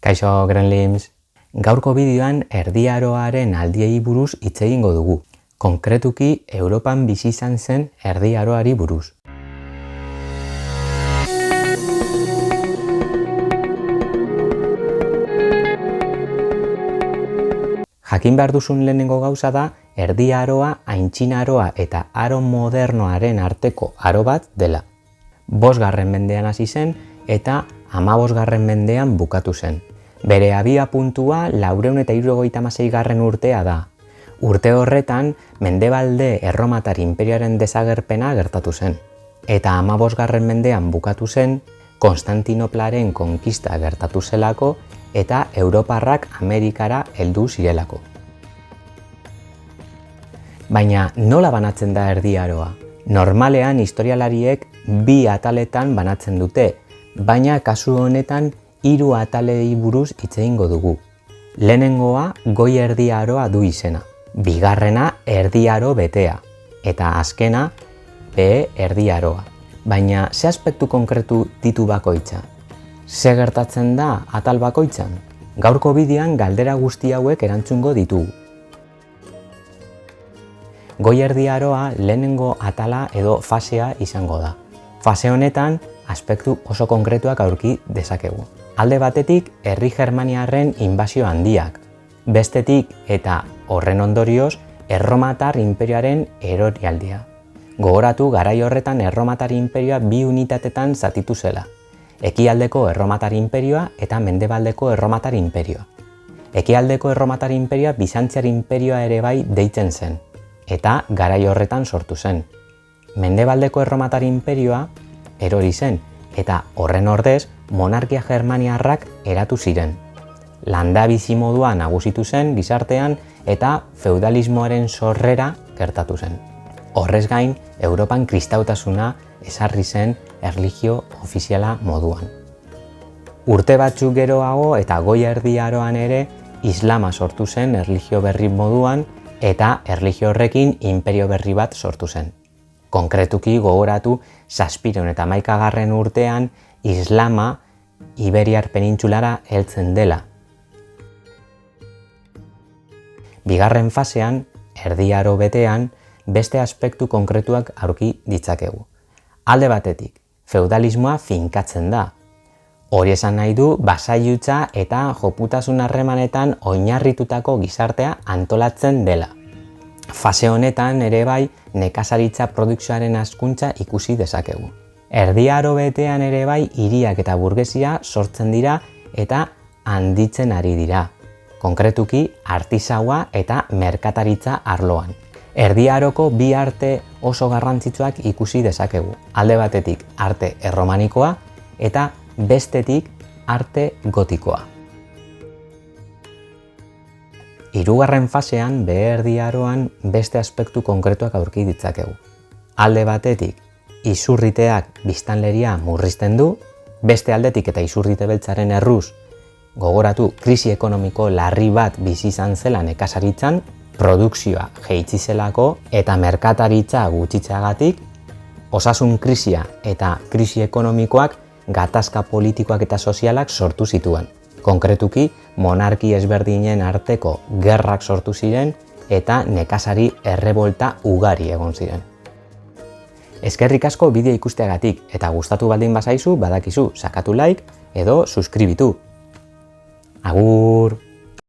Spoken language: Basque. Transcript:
Kaixo Gremlins! Gaurko bideoan Erdi Aroaren aldiei buruz hitz egingo dugu. Konkretuki Europan bizi izan zen Erdi Aroari buruz. Jakin behar duzun lehenengo gauza da, Erdi Aroa Aintzina Aroa eta aro modernoaren arteko aro bat dela. 5. mendean hasi zen eta 15. mendean bukatu zen. Bere abia puntua 476. urtea da. Urte horretan, Mendebalde Erromatar Inperioaren desagerpena gertatu zen. Eta 15. mendean bukatu zen, Konstantinoplaren konkista gertatu zelako eta Europarrak Amerikara heldu zirelako. Baina nola banatzen da Erdi Aroa? Normalean historialariek 2 ataletan banatzen dute, baina kasu honetan 3 atalei buruz hitz egingo dugu. Lehenengoa Goi Erdi Aroa du izena, bigarrena Erdi Aro betea, eta azkena Behe Erdi Aroa. Baina ze aspektu konkretu ditu bakoitza? Ze gertatzen da atal bakoitzan? Gaurko bideoan galdera guzti hauek erantzungo ditugu. Goi Erdi Aroa lehenengo atala edo fasea izango da. Fase honetan, aspektu oso konkretuak aurki dezakegu. Alde batetik, herri germaniarren inbasio handiak. Bestetik eta horren ondorioz, Erromatar Inperioaren erorialdia. Gogoratu garai horretan Erromatar Inperioa 2 unitatetan zatitu zela. Ekialdeko Erromatar Inperioa eta Mendebaldeko Erromatar Inperioa. Ekialdeko Erromatar Inperioa Bizantziar Inperioa ere bai deitzen zen, eta garai horretan sortu zen. Mendebaldeko Erromatar Inperioa erori zen, eta horren ordez monarkia germaniarrak eratu ziren. Landa bizimodua nagusitu zen gizartean eta feudalismoaren sorrera gertatu zen. Horrez gain, Europan kristautasuna ezarri zen erlijio ofiziala moduan. Urte batzuk geroago eta Goi Erdi Aroan ere Islama sortu zen erlijio berri moduan eta erlijio horrekin inperio berri bat sortu zen. Konkretuki gogoratu 711. urtean Islama Iberiar penintsulara heltzen dela. Bigarren fasean, Erdi Aro betean, beste aspektu konkretuak aurki ditzakegu. Alde batetik, feudalismoa finkatzen da. Hori esan nahi du basailutza eta joputasun harremanetan oinarritutako gizartea antolatzen dela. Fase honetan ere bai nekazaritza produkzioaren hazkuntza ikusi dezakegu. Erdi Aro betean ere bai hiriak eta burgesia sortzen dira eta handitzen ari dira. Konkretuki artisaua eta merkataritza arloan. Erdi Aroko 2 arte oso garrantzitsuak ikusi dezakegu. Alde batetik arte erromanikoa eta bestetik arte gotikoa. 3. fasean Behe Erdi Aroan beste aspektu konkretuak aurki ditzakegu. Alde batetik izurriteak biztanleria murrizten du, beste aldetik eta izurrite beltzaren erruz gogoratu krisi ekonomiko larri bat bizi izan zela nekazaritzan, produkzioa jaitsi zelako eta merkataritza gutxitzeagatik, osasun krisia eta krisi ekonomikoak gatazka politikoak eta sozialak sortu zituen. Konkretuki, monarki ezberdinen arteko gerrak sortu ziren eta nekazari errebolta ugari egon ziren. Eskerrik asko bideo ikusteagatik eta gustatu baldin bazaizu badakizu sakatu like edo suskribitu. Agur!